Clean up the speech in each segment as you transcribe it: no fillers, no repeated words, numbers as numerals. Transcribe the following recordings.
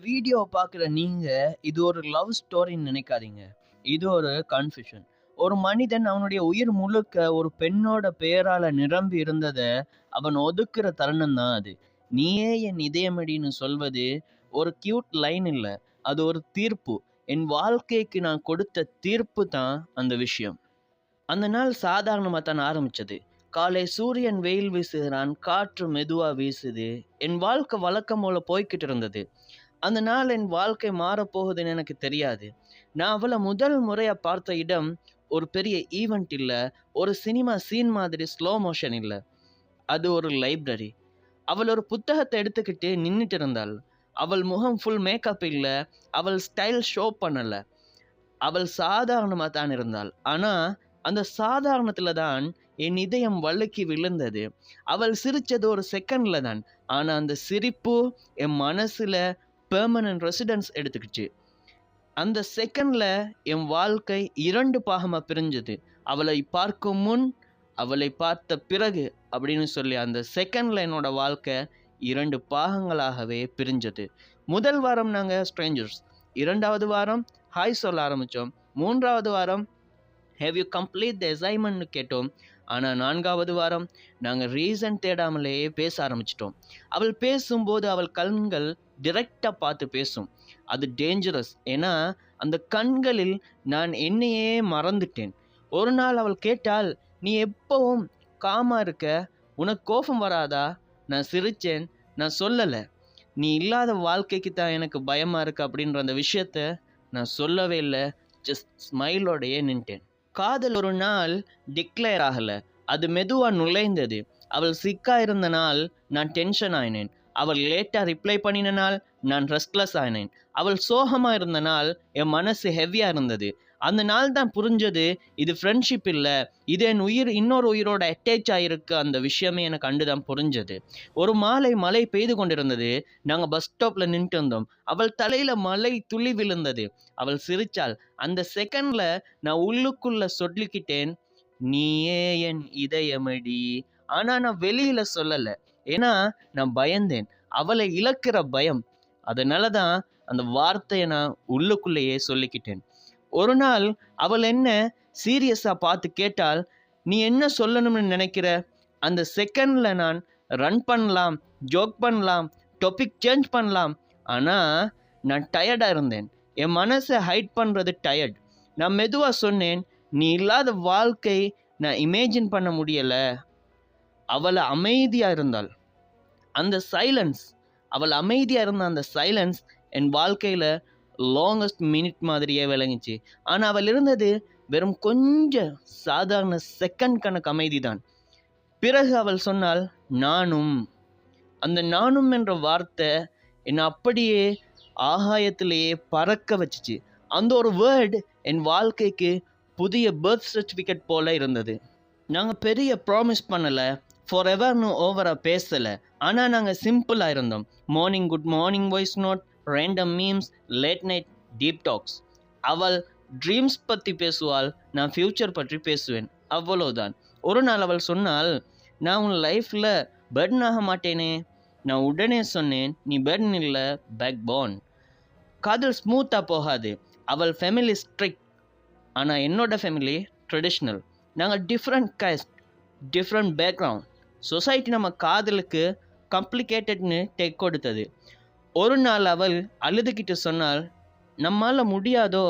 வீடியோவை பார்க்குற நீங்க, இது ஒரு லவ் ஸ்டோரின்னு நினைக்காதீங்க. இது ஒரு கன்ஃபியூஷன். ஒரு மனிதன் அவனுடைய உயிர் முழுக்க ஒரு பெண்ணோட பெயரால நிரம்பி இருந்தத, அவன் ஒதுக்குற தருணம் தான் அது. "நீயே என் இதயமடின்னு" சொல்வது ஒரு கியூட் லைன் இல்ல. அது ஒரு தீர்ப்பு. என் வாழ்க்கைக்கு நான் கொடுத்த தீர்ப்பு தான் அந்த விஷயம். அந்த நாள் சாதாரணமா தான் ஆரம்பிச்சது. காலை சூரியன் வெயில் வீசுகிறான், காற்று மெதுவா வீசுது. என் வாழ்க்கை வழக்கம் போல போய்க்கிட்டு இருந்தது. அந்த நாள் என் வாழ்க்கை மாறப்போகுதுன்னு எனக்கு தெரியாது. நான் அவளை முதல் முறையா பார்த்த இடம் ஒரு பெரிய ஈவெண்ட் இல்ல, ஒரு சினிமா சீன் மாதிரி ஸ்லோ மோஷன் இல்ல. அது ஒரு லைப்ரரி. அவள் ஒரு புத்தகத்தை எடுத்துக்கிட்டு நின்னுட்டு இருந்தாள். அவள் முகம் ஃபுல் மேக்கப் இல்ல, அவள் ஸ்டைல் ஷோ பண்ணல. அவள் சாதாரணமா தான் இருந்தாள். ஆனா அந்த சாதாரணத்துல தான் என் இதயம் வழுக்கி விழுந்தது. அவள் சிரிச்சது ஒரு செகண்ட்ல தான். ஆனா அந்த சிரிப்பு என் மனசுல பெர்மனன்ட் ரெசிடென்ஸ் எடுத்துக்கிச்சு. அந்த செகண்ட்ல என் வாழ்க்கை 2 பாகமா பிரிஞ்சது. அவளை பார்க்கும் முன், அவளை பார்த்த பிறகு அப்படின்னு சொல்லி அந்த செகண்ட்ல என்னோட வாழ்க்கை 2 பாகங்களாகவே பிரிஞ்சது. முதல் வாரம் நாங்க ஸ்ட்ரேஞ்சர்ஸ். 2வது வாரம் ஹாய் சொல்ல ஆரம்பிச்சோம். 3வது வாரம் ஹேவ் யூ கம்ப்ளீட் த அசைன்மெண்ட்னு கேட்டோம். ஆனால் 4வது வாரம் நாங்கள் ரீசன் தேடாமலேயே பேச ஆரம்பிச்சிட்டோம். அவள் பேசும்போது அவள் கண்கள் டிரெக்டாக பார்த்து பேசும். அது டேஞ்சரஸ். ஏன்னா அந்த கண்களில் நான் என்னையே மறந்துட்டேன். ஒரு நாள் அவள் கேட்டால், "நீ எப்பவும் காமா இருக்க, உனக்கு கோபம் வராதா?" நான் சிரித்தேன். நான் சொல்லலை. "நீ இல்லாத வாழ்க்கைக்கு தான் எனக்கு பயமாக இருக்கு" அப்படின்ற அந்த விஷயத்த நான் சொல்லவே இல்லை. ஜஸ்ட் ஸ்மைலோடையே நின்ட்டேன். காதல் ஒரு நாள் டிக்ளேர் ஆகல. அது மெதுவா நுழைந்தது. அவள் சிக்கா இருந்த நாள் நான் டென்ஷன் ஆயினேன். அவள் லேட்டா ரிப்ளை பண்ணின நாள் நான் ரெஸ்ட்லெஸ் ஆயினேன். அவள் சோகமா இருந்த நாள் என் மனசு ஹெவியா இருந்தது. அந்த நாள் தான் புரிஞ்சது, இது ஃப்ரெண்ட்ஷிப் இல்ல, இது என் உயிர் இன்னொரு உயிரோட அட்டாச் ஆயிருக்கு. அந்த விஷயமே எனக்கு அண்டுதான் புரிஞ்சது. ஒரு மாலை மழை பெய்து கொண்டிருந்தது. நாங்கள் பஸ் ஸ்டாப்ல நின்றுட்டு இருந்தோம். அவள் தலையில மழை துளி விழுந்தது. அவள் சிரிச்சாள். அந்த செகண்ட்ல நான் உள்ளுக்குள்ள சொல்லிக்கிட்டேன், "நீயே என் இதயமடி." ஆனா நான் வெளியில சொல்லல. ஏன்னா நான் பயந்தேன். அவளை இழக்கிற பயம். அதனால தான் அந்த வார்த்தையை நான் உள்ளுக்குள்ளேயே சொல்லிக்கிட்டேன். ஒரு நாள் அவள் என்ன சீரியஸா பார்த்து கேட்டால், "நீ என்ன சொல்லணும்னு நினைக்கிற?" அந்த செகண்ட்ல நான் ரன் பண்ணலாம், ஜோக் பண்ணலாம், டாபிக் சேஞ்ச் பண்ணலாம். ஆனா நான் டயர்டா இருந்தேன். என் மனசை ஹைட் பண்றது டயர்ட். நான் மெதுவா சொன்னேன், "நீ இல்லாத வாழ்க்கை நான் இமேஜின் பண்ண முடியல." அவள் அமைதியா இருந்தாள். அந்த சைலன்ஸ், அவள் அமைதியா இருந்த அந்த சைலன்ஸ் என் வாழ்க்கையில லாங்கஸ்ட் மினிட் மாதிரியே விளங்குச்சு. ஆனா அவள் இருந்தது வெறும் கொஞ்சம் சாதாரண செகண்ட் கணக்கு அமைதிதான். பிறகு அவள் சொன்னாள், "நானும்." அந்த நானும் என்ற வார்த்தை என்னை அப்படியே ஆகாயத்திலேயே பறக்க வச்சுச்சு. அந்த ஒரு வேர்டு என் வாழ்க்கைக்கு புதிய பர்த் சர்டிஃபிகேட் போல இருந்தது. நாங்கள் பெரிய ப்ராமிஸ் பண்ணலை, ஃபார் எவர்னு ஓவராக பேசலை. ஆனால் நாங்கள் சிம்பிளாக இருந்தோம். Morning good morning voice note, random memes, late night deep talks. அவள் ட்ரீம்ஸ் பற்றி பேசுவாள், நான் ஃப்யூச்சர் பற்றி பேசுவேன். அவ்வளோதான். ஒரு நாள் அவள் சொன்னால், "நான் உன் லைஃப்பில் பர்டன் ஆக மாட்டேனே." நான் உடனே சொன்னேன், "நீ பர்டன் இல்லை, பேக் போன்." காதல் ஸ்மூத்தாக போகாது. அவள் ஃபேமிலி ஸ்ட்ரிக்ட், ஆனால் என்னோட ஃபேமிலி ட்ரெடிஷ்னல். நாங்கள் different cost, different background. Society நம்ம காதலுக்கு காம்ப்ளிகேட்டட்னு டெக் கொடுத்தது. ஒரு நாள் அவள் அழுதுகிட்டு சொன்னால், "நம்மால் முடியாதோ."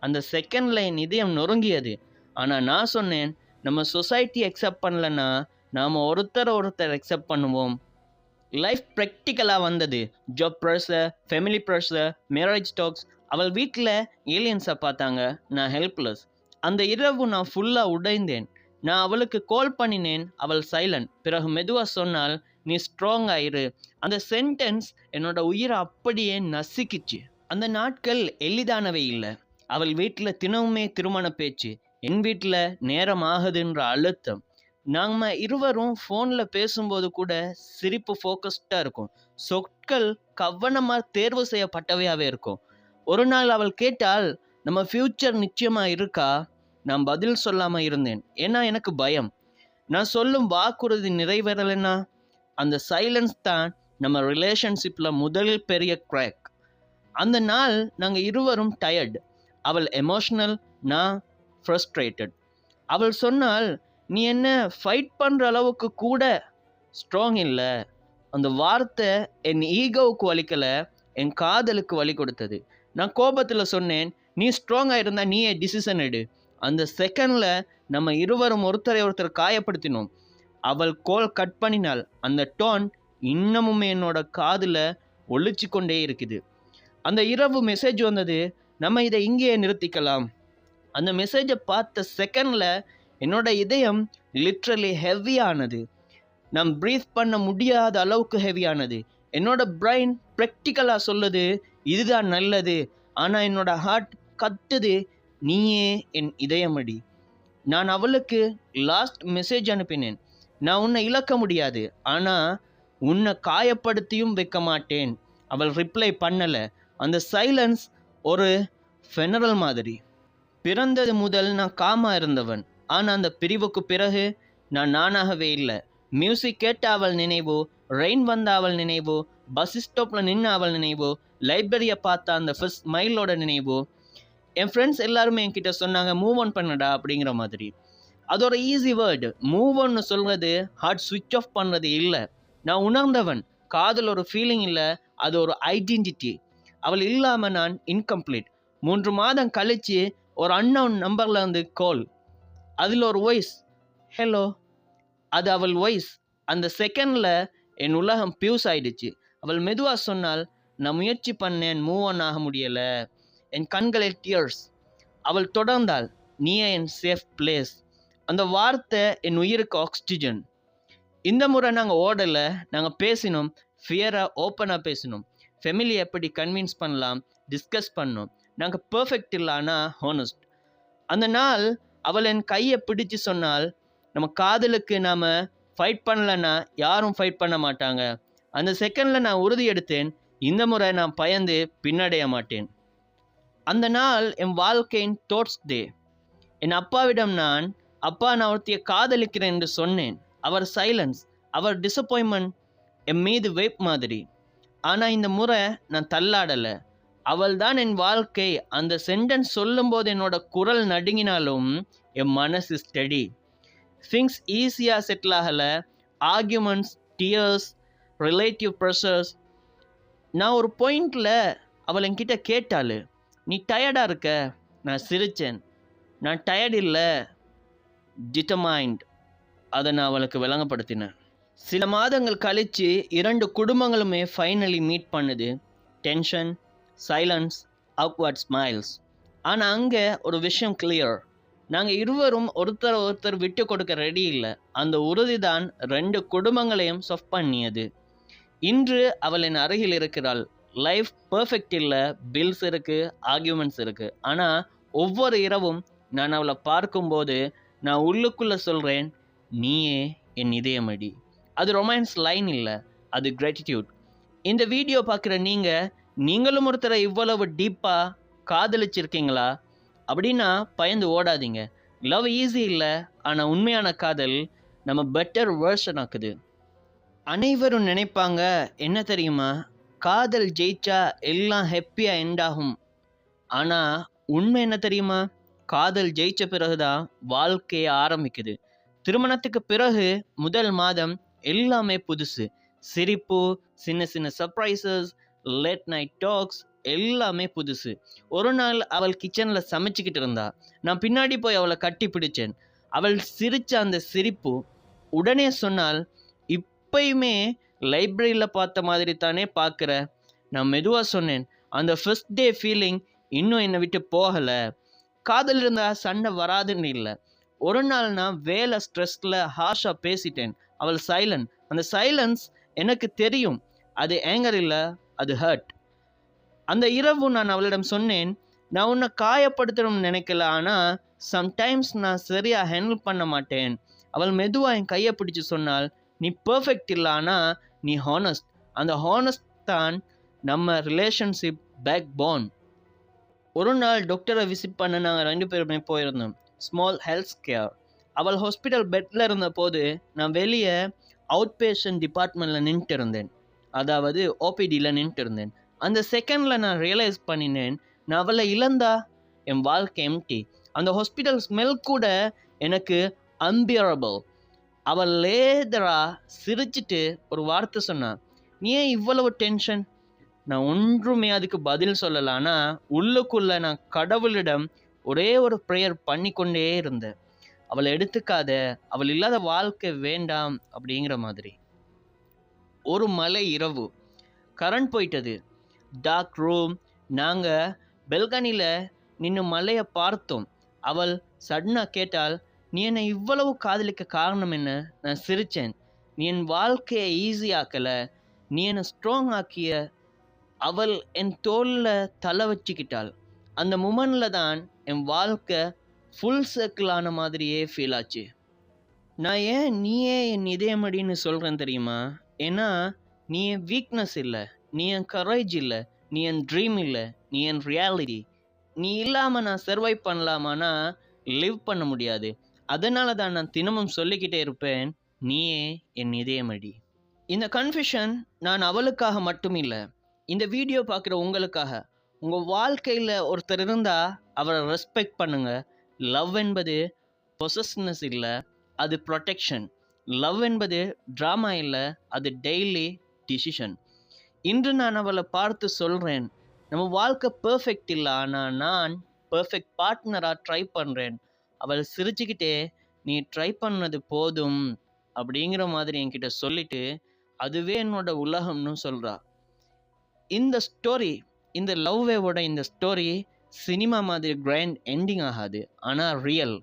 அந்த செகண்டில் என் இதயம் நொறுங்கியது. ஆனால் நான் சொன்னேன், "நம்ம சொசைட்டி அக்செப்ட் பண்ணலன்னா நாம் ஒருத்தர் அக்செப்ட் பண்ணுவோம்." லைஃப் ப்ராக்டிக்கலாக வந்தது. Job pressure, family pressure, marriage talks. அவள் வீட்டில் ஏலியன்ஸை பார்த்தாங்க, நான் ஹெல்ப்லெஸ். அந்த இரவு நான் ஃபுல்லாக உடைந்தேன். நான் அவளுக்கு கால் பண்ணினேன், அவள் சைலண்ட். பிறகு மெதுவாக சொன்னால், "நீ ஸ்ட்ராங் ஆயிரு." அந்த சென்டென்ஸ் என்னோட உயிரை அப்படியே நசுக்கிச்சு. அந்த நாட்கள் எளிதானவை இல்லை. அவள் வீட்டில் தினமுமே திருமண பேச்சு, என் வீட்டில் நேரம் ஆகுதுன்ற அழுத்தம். நாம இருவரும் ஃபோனில் பேசும்போது கூட சிரிப்பு ஃபோக்கஸ்டாக இருக்கும். சொற்கள் கவனமாக தேர்வு செய்யப்பட்டவையாகவே இருக்கும். ஒரு நாள் அவள் கேட்டால், "நம்ம ஃப்யூச்சர் நிச்சயமாக இருக்கா?" நான் பதில் சொல்லாமல் இருந்தேன். ஏன்னா எனக்கு பயம். நான் சொல்லும் வாக்குறுதி நிறைவேறலைன்னா அந்த சைலன்ஸ் தான் நம்ம ரிலேஷன்ஷிப்பில் முதல் பெரிய கிராக். அந்த நாள் நாங்கள் இருவரும் டயர்டு. அவள் எமோஷ்னல், நான் ஃப்ரஸ்ட்ரேட்டட். அவள் சொன்னால், நீ என்ன ஃபைட் பண்ணுற அளவுக்கு கூட ஸ்ட்ராங் இல்லை. அந்த வார்த்தை என் ஈகோவுக்கு வலிக்கலை, என் காதலுக்கு வலி கொடுத்தது. நான் கோபத்தில் சொன்னேன், நீ ஸ்ட்ராங்காக இருந்தால் நீயே டிசிஷன் எடு. அந்த செகண்டில் நம்ம இருவரும் ஒருத்தரை ஒருத்தர் காயப்படுத்தினோம். அவள் கோல் கட் பண்ணினாள். அந்த டோன் இன்னமும் என்னோட காதில் ஒழிச்சு கொண்டே இருக்குது. அந்த இரவு மெசேஜ் வந்தது, நம்ம இதை இங்கேயே நிறுத்திக்கலாம். அந்த மெசேஜை பார்த்த செகண்டில் என்னோட இதயம் லிட்ரலி ஹெவியானது. நான் ப்ரீத் பண்ண முடியாத அளவுக்கு ஹெவியானது. என்னோட பிரைன் ப்ராக்டிக்கலாக சொல்லுது இதுதான் நல்லது, ஆனால் என்னோட ஹார்ட் கத்துது நீயே என் இதயமடி. நான் அவளுக்கு லாஸ்ட் மெசேஜ் அனுப்பினேன், நான் உன்னை இழக்க முடியாது, ஆனால் உன்னை காயப்படுத்தியும் வைக்க மாட்டேன். அவள் ரிப்ளை பண்ணலை. அந்த சைலன்ஸ் ஒரு ஃபெனரல் மாதிரி. பிறந்தது முதல் நான் காமாக இருந்தவன், ஆனால் அந்த பிரிவுக்கு பிறகு நான் நானாகவே இல்லை. மியூசிக் கேட்ட அவள் நினைவோ, ரெயின் வந்த அவள் நினைவோ, பஸ் ஸ்டாப்பில் நின்று அவள் நினைவோ, லைப்ரரியை பார்த்த அந்த ஃபர்ஸ்ட் ஸ்மைலோட நினைவோ. என் ஃப்ரெண்ட்ஸ் எல்லாருமே என்கிட்ட சொன்னாங்க மூவ் ஆன் பண்ணடா அப்படிங்கிற மாதிரி. அது ஒரு ஈஸி வேர்டு. மூவ் ஆன்னு சொல்கிறது ஹார்ட் ஸ்விட்ச் ஆஃப் பண்ணுறது இல்லை. நான் உணர்ந்தவன், காதல் ஒரு ஃபீலிங் இல்லை, அது ஒரு ஐடென்டிட்டி. அவள் இல்லாமல் நான் இன்கம்ப்ளீட். 3 மாதம் கழித்து ஒரு அன்னவுன் நம்பரில் வந்து கால். அதில் ஒரு வாய்ஸ், ஹலோ. அது அவள் வாய்ஸ். அந்த செகண்டில் என் உலகம் பியூஸ் ஆயிடுச்சு. அவள் மெதுவாக சொன்னால், நான் முயற்சி பண்ணேன், மூவ் ஆன் ஆக முடியலை. என் கண்களில் டியர்ஸ். அவள் தொடர்ந்தாள், நீயே என் சேஃப் பிளேஸ். அந்த வார்த்தை என் உயிருக்கு ஆக்சிஜன். இந்த முறை நாங்கள் ஓடலை, நாங்கள் பேசினோம். ஃபியராக ஓப்பனாக பேசினோம். ஃபெமிலி எப்படி கன்வின்ஸ் பண்ணலாம் டிஸ்கஸ் பண்ணோம். நாங்கள் பர்ஃபெக்ட் இல்லை, ஆனால் ஹானஸ்ட். அந்த நாள் அவள் என் கையை பிடிச்சு சொன்னால், நம்ம காதலுக்கு நாம் ஃபைட் பண்ணலன்னா யாரும் ஃபைட் பண்ண மாட்டாங்க. அந்த செகண்டில் நான் உறுதி எடுத்தேன், இந்த முறை நான் பயந்து பின்னடைய மாட்டேன். அந்த நாள் என் வாழ்க்கையின் தோட்ஸ் டே. என் அப்பாவிடம் நான் ஒருத்தியை காதலிக்கிறேன் என்று சொன்னேன். அவர் சைலன்ஸ், அவர் டிசப்பாயின்மெண்ட் என் மீது வெயிப் மாதிரி. ஆனால் இந்த முறை நான் தள்ளாடலை. அவள் தான் என் வாழ்க்கை. அந்த சென்டென்ஸ் சொல்லும்போது என்னோட குரல் நடுங்கினாலும் என் மனசு ஸ்டெடி. திங்ஸ் ஈஸியாக செட்டில் ஆகலை. Arguments, tears, relative pressures. நான் ஒரு பாயிண்டில் அவள் என்கிட்ட கேட்டாள், நீ டயர்டாக இருக்க? நான் சிரித்தேன். நான் டயர்ட் இல்லை, டிட்டர்மைண்ட். அதை நான் அவளுக்கு விளங்கப்படுத்தினேன். சில மாதங்கள் கழித்து 2 குடும்பங்களுமே ஃபைனலி மீட் பண்ணுது. Tension, silence, acquired smiles. ஆனால் அங்கே ஒரு விஷயம் கிளியர். நாங்கள் இருவரும் ஒருத்தர் விட்டு கொடுக்க ரெடி இல்லை. அந்த உறுதி தான் 2 குடும்பங்களையும் சொஃப் பண்ணியது. இன்று அவள் என் அருகில் இருக்கிறாள். லைஃப் பர்ஃபெக்ட் இல்லை, பில்ஸ் இருக்குது, ஆர்கியூமெண்ட்ஸ் இருக்குது. ஆனால் ஒவ்வொரு இரவும் நான் அவளை பார்க்கும்போது நான் உள்ளுக்குள்ளே சொல்கிறேன், நீயே என் இதயமடி. அது ரொமான்ஸ் லைன் இல்லை, அது கிராட்டிடியூட். இந்த வீடியோ பார்க்குற நீங்களும் ஒருத்தரை இவ்வளவு டீப்பாக காதலிச்சிருக்கீங்களா? அப்படின்னா பயந்து ஓடாதீங்க. லவ் ஈஸி இல்லை, ஆனால் உண்மையான காதல் நம்ம பெட்டர் வேர்ஷன் ஆக்குது. அனைவரும் நினைப்பாங்க என்ன தெரியுமா, காதல் ஜெயிச்சா எல்லாம் ஹாப்பியாக எண்ட் ஆகும். ஆனால் உண்மை என்ன தெரியுமா, காதல் ஜெயிச்ச பிறகுதான் வாழ்க்கையை ஆரம்பிக்குது. திருமணத்துக்கு பிறகு முதல் மாதம் எல்லாமே புதுசு. சிரிப்பு, சின்ன சின்ன சர்ப்ரைசஸ், லேட் நைட் டாக்ஸ், எல்லாமே புதுசு. ஒரு நாள் அவள் கிச்சனில் சமைச்சிக்கிட்டு இருந்தா. நான் பின்னாடி போய் அவளை கட்டி பிடிச்சேன். அவள் சிரித்த அந்த சிரிப்பு. உடனே சொன்னால், இப்பயுமே லைப்ரரியில் பார்த்த மாதிரி தானே பார்க்குற? நான் மெதுவாக சொன்னேன், அந்த ஃபர்ஸ்ட் டே ஃபீலிங் இன்னும் என்னை விட்டு போகலை. காதல் இருந்தால் சண்டை வராதுன்னு இல்லை. ஒரு நாள் நான் வேலை ஸ்ட்ரெஸ்ஸில் ஹார்ஷாக பேசிட்டேன். அவள் சைலண்ட். அந்த சைலன்ஸ் எனக்கு தெரியும், அது ஏங்கர் இல்லை, அது ஹர்ட். அந்த இரவு நான் அவளிடம் சொன்னேன், நான் உன்னை காயப்படுத்தணும்னு நினைக்கல, ஆனால் சம்டைம்ஸ் நான் சரியாக ஹேண்டில் பண்ண மாட்டேன். அவள் மெதுவாக என் கையை பிடிச்சி சொன்னால், நீ பர்ஃபெக்ட் இல்லை, ஆனால் நீ ஹானஸ்ட். அந்த ஹானஸ்ட் தான் நம்ம ரிலேஷன்ஷிப் பேக் போன். ஒரு நாள் டாக்டரை விசிட் பண்ண நாங்கள் 2 பேருமே போயிருந்தோம். Small health care. அவள் ஹாஸ்பிட்டல் பெட்டில் இருந்த போது நான் வெளியே அவுட் பேஷண்ட் டிபார்ட்மெண்ட்டில் நின்றுட்டு இருந்தேன். அதாவது ஓபிடியில் நின்றுட்டு இருந்தேன். அந்த செகண்டில் நான் ரியலைஸ் பண்ணினேன், நான் அவளை இழந்தா என் வாழ்க்கை எம்டி. அந்த ஹாஸ்பிட்டல் ஸ்மெல் கூட எனக்கு அன்பியரபிள். அவள் லேதரா சிரிச்சிட்டு ஒரு வார்த்தை சொன்னான், நீ ஏன் இவ்வளவு டென்ஷன்? நான் ஒன்றுமே அதுக்கு பதில் சொல்லலை. ஆனால் உள்ளுக்குள்ள நான் கடவுளிடம் ஒரே ஒரு ப்ரேயர் பண்ணிக்கொண்டே இருந்தேன், அவளை எடுத்துக்காத, அவள் இல்லாத வாழ்க்கை வேண்டாம் அப்படிங்கிற மாதிரி. ஒரு மழை இரவு, கரண்ட் போயிட்டது, டார்க் ரூம். நாங்கள் பெல்கனியில் நின்று மலையை பார்த்தோம். அவள் சடனாக கேட்டால், நீ என்னை இவ்வளவு காதலிக்க காரணம் என்ன? நான் சிரித்தேன். நீ என் வாழ்க்கையை ஈஸியாக்கலை, நீ என்னை ஸ்ட்ராங் ஆக்கிய. அவள் என் தோளில் தலை வச்சுக்கிட்டாள். அந்த மூமெண்டில் தான் என் வாழ்க்கை ஃபுல் சர்க்கிள் ஆன மாதிரியே ஃபீல் ஆச்சு. நான் ஏன் நீயே என் இதயமடின்னு சொல்கிறேன் தெரியுமா? ஏன்னா நீ என் வீக்னஸ் இல்லை, நீ என் கரேஜ் இல்லை, நீ என் ட்ரீம் இல்லை, நீ என் ரியாலிட்டி. நீ இல்லாமல் நான் சர்வை பண்ணலாமான்னா லிவ் பண்ண முடியாது. அதனால தான் நான் தினமும் சொல்லிக்கிட்டே இருப்பேன், நீயே என் இதயமடி. இந்த கன்ஃபியூஷன் நான் அவளுக்காக மட்டும் இல்லை, இந்த வீடியோ பார்க்குற உங்களுக்காக. உங்கள் வாழ்க்கையில் ஒருத்தர் இருந்தால் அவரை ரெஸ்பெக்ட் பண்ணுங்கள். லவ் என்பது பொசஸ்னஸ் இல்லை, அது ப்ரொடெக்ஷன். லவ் என்பது ட்ராமா இல்லை, அது டெய்லி டிசிஷன். இன்று நான் அவளை பார்த்து சொல்கிறேன், நம்ம வாழ்க்கை பர்ஃபெக்ட் இல்லை, ஆனால் நான் பர்ஃபெக்ட் பார்ட்னராக ட்ரை பண்ணுறேன். அவள் சிரிச்சுக்கிட்டே, நீ ட்ரை பண்ணது போதும் அப்படிங்கிற மாதிரி என்கிட்ட சொல்லிட்டு, அதுவே என்னோட உலகம்னு சொல்கிறா. இந்த ஸ்டோரி, இந்த லவ் வேவோட இந்த ஸ்டோரி சினிமா மாதிரி கிராண்ட் எண்டிங் ஆகாது, ஆனால் ரியல்.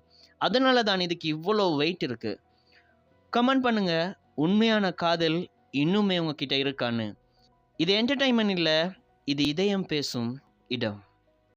அதனால தான் இதுக்கு இவ்வளோ வெயிட் இருக்குது. கமெண்ட் பண்ணுங்கள், உண்மையான காதல் இன்னுமே உங்ககிட்ட இருக்கான்னு. இது என்டர்டைன்மெண்ட் இல்லை, இது இதயம் பேசும் இடம்.